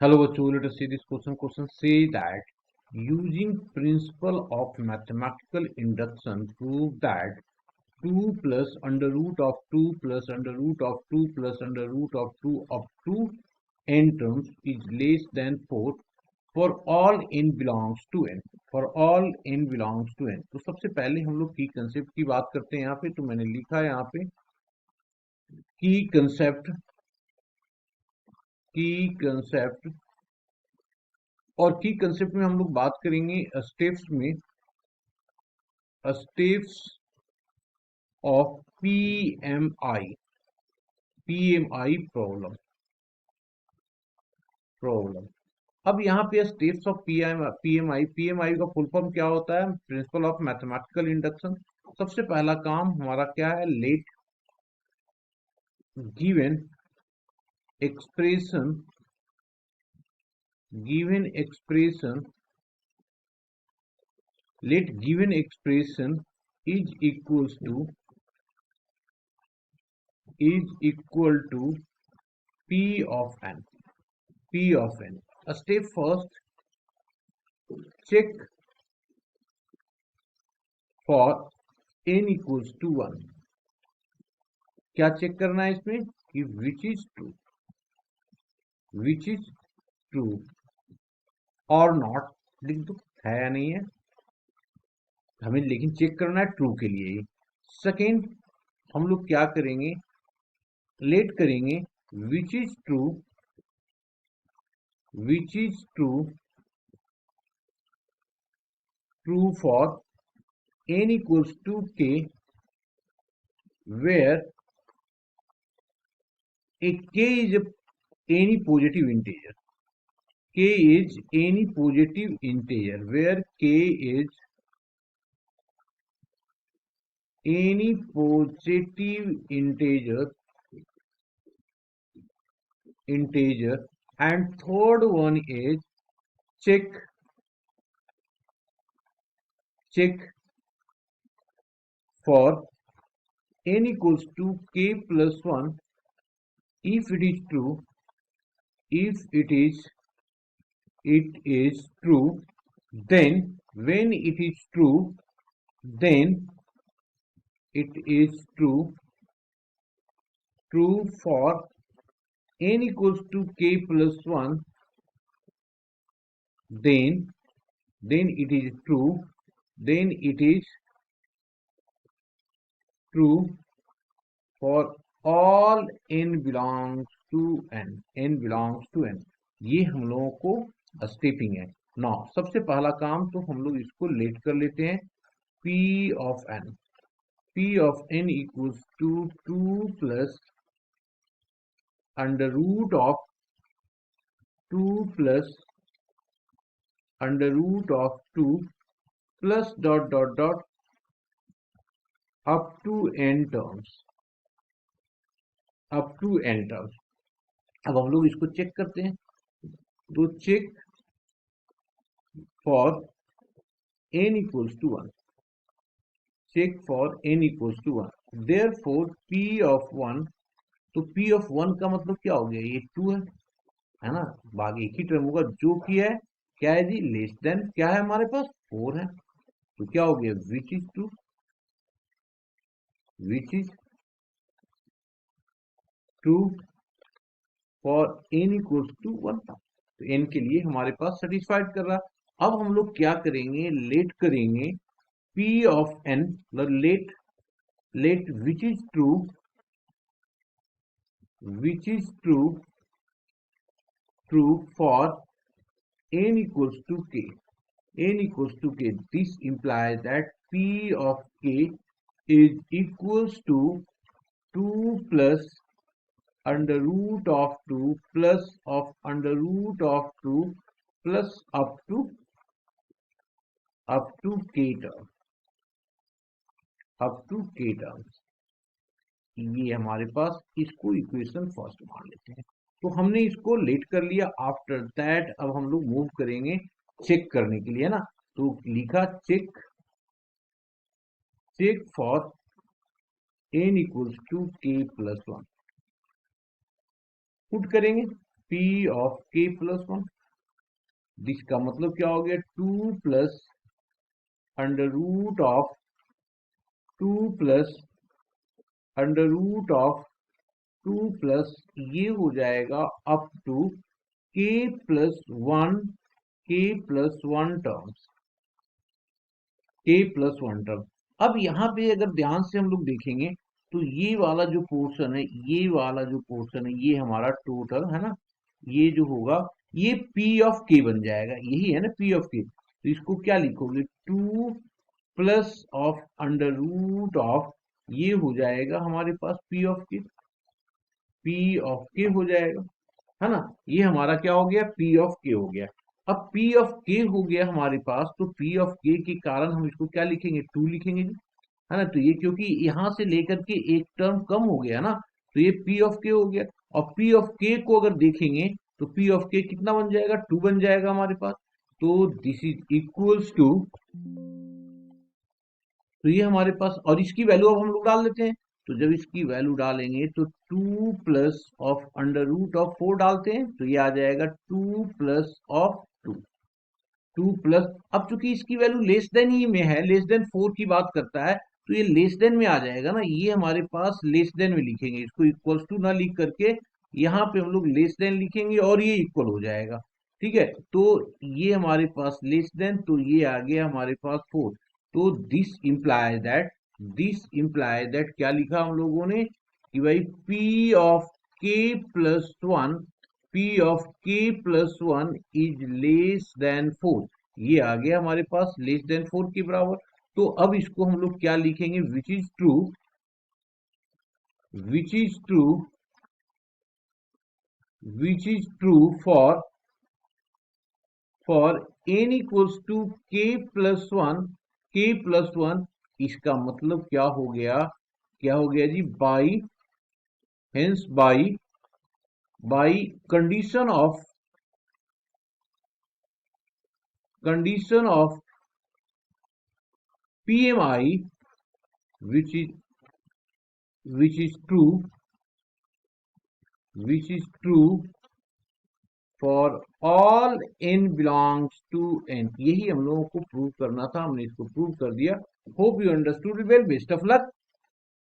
Hello बच्चों, let us see this question. Question say that using principle of mathematical induction prove that 2 plus under root of 2 plus under root of 2 plus under root of 2 up to n terms is less than 4 for all n belongs to n. For all n belongs to n. तो सबसे पहले हम लोग की concept की बात करते हैं यहाँ पे. तो मैंने लिखा है यहाँ पे की कंसेप्ट और की कंसेप्ट में हम लोग बात करेंगे स्टेप्स ऑफ पीएमआई प्रॉब्लम. अब यहाँ पे स्टेप्स ऑफ पीएमआई का फुल फॉर्म क्या होता है? Principle of mathematical induction. सबसे पहला काम हमारा क्या है? Let given expression let given expression is equal to p of n. A step first, check for n equals to 1. क्या चेक करना है इसमें? कि which is true or not. लिख दो, है या नहीं है. हमें लेकिन चेक करना है ट्रू के लिए. सेकेंड हम लोग क्या करेंगे? लेट करेंगे which is true for n equals to k, where k is any positive integer. Where k is any positive integer, and third one is check for n equals to k plus 1. If it is true, then when it is true, then it is true for n equals to k plus 1, then it is true for all n belongs to n. ये हम लोगों को stepping है. Now सबसे पहला काम तो हम लोग इसको लेट कर लेते हैं. p of n equals to 2 plus under root of 2 plus under root of 2 plus dot up to n terms. अब हम लोग इसको चेक करते हैं. तो check for n equals to 1. Therefore p of 1. तो p of 1 का मतलब क्या हो गया? ये 2 है ना. बाकी एक ही टर्म होगा जो कि है क्या है जी? लेस देन क्या है हमारे पास? 4 है. तो क्या हो गया? विच is true for n equals to 1. तो n के लिए हमारे पास सेटिस्फाइड कर रहा. अब हम लोग क्या करेंगे? लेट करेंगे p of n, let which is true for n equals to k. This implies that p of k is equals to 2 plus under root of 2 plus of under root of 2 plus up to k terms. ये हमारे पास इसको equation first मान लेते हैं. तो हमने इसको late कर लिया. आफ्टर दैट अब हम लोग मूव करेंगे चेक करने के लिए ना. तो लिखा check for n equals to k plus 1. Put करेंगे P of k plus 1। जिसका मतलब क्या हो गया, 2 plus under root of 2 plus under root of 2 plus ये हो जाएगा up to k plus 1 k plus 1 terms, k plus 1 term. अब यहाँ पे अगर ध्यान से हम लोग देखेंगे तो ये वाला जो पोर्शन है, ये वाला जो पोर्शन है, ये हमारा टोटल है ना, ये जो होगा ये p ऑफ k बन जाएगा, यही है ना p ऑफ k। तो इसको क्या लिखोगे, 2 plus of under root of ये हो जाएगा हमारे पास p of k, p of k हो जाएगा, है ना। ये हमारा क्या हो गया, P ऑफ K हो गया। अब P ऑफ K हो गया हमारे पास, तो P ऑफ K के कारण हम इसको क्या लिखेंगे, 2 लिखेंगे जी, है ना। तो ये क्योंकि यहां से लेकर के एक टर्म कम हो गया ना, तो ये P ऑफ K हो गया। और P ऑफ K को अगर देखेंगे तो P ऑफ K कितना बन जाएगा, 2 बन जाएगा हमारे पास। तो दिस इज इक्वल्स टू, तो ये हमारे पास, और इसकी वैल्यू अब हम लोग डाल लेते हैं। तो जब इसकी वैल्यू डालेंगे तो 2 plus of under root of 4 डालते हैं तो ये आ जाएगा 2 प्लस ऑफ 2, 2 प्लस, अब चूंकि इसकी वैल्यू लेस देन ही में है, लेस देन 4 की बात करता है, तो ये लेस देन में आ जाएगा ना, ये हमारे पास लेस देन में लिखेंगे, इसको इक्वल्स टू ना लिख करके यहाँ पे हम लोग लेस देन लिखेंगे और ये इक्वल हो जाएगा। ठीक है, तो ये हमारे पास लेस देन, तो ये आ गया हमारे पास 4। तो दिस इंप्लाइज दैट क्या लिखा हम लोगों ने कि भाई P of K plus 1, P of K plus 1 is less than 4। ये आ गया हमारे पास लेस देन 4 के बराबर। तो अब इसको हम लोग क्या लिखेंगे, which is true, which is true, which is true for n equals to k plus 1, k plus 1। इसका मतलब क्या हो गया, क्या हो गया जी, by, hence by condition of PMI which is which is true, which is true for all n belongs to n। यही हम लोगों को प्रूव करना था, हमने इसको प्रूव कर दिया। Hope you understood well, best of luck.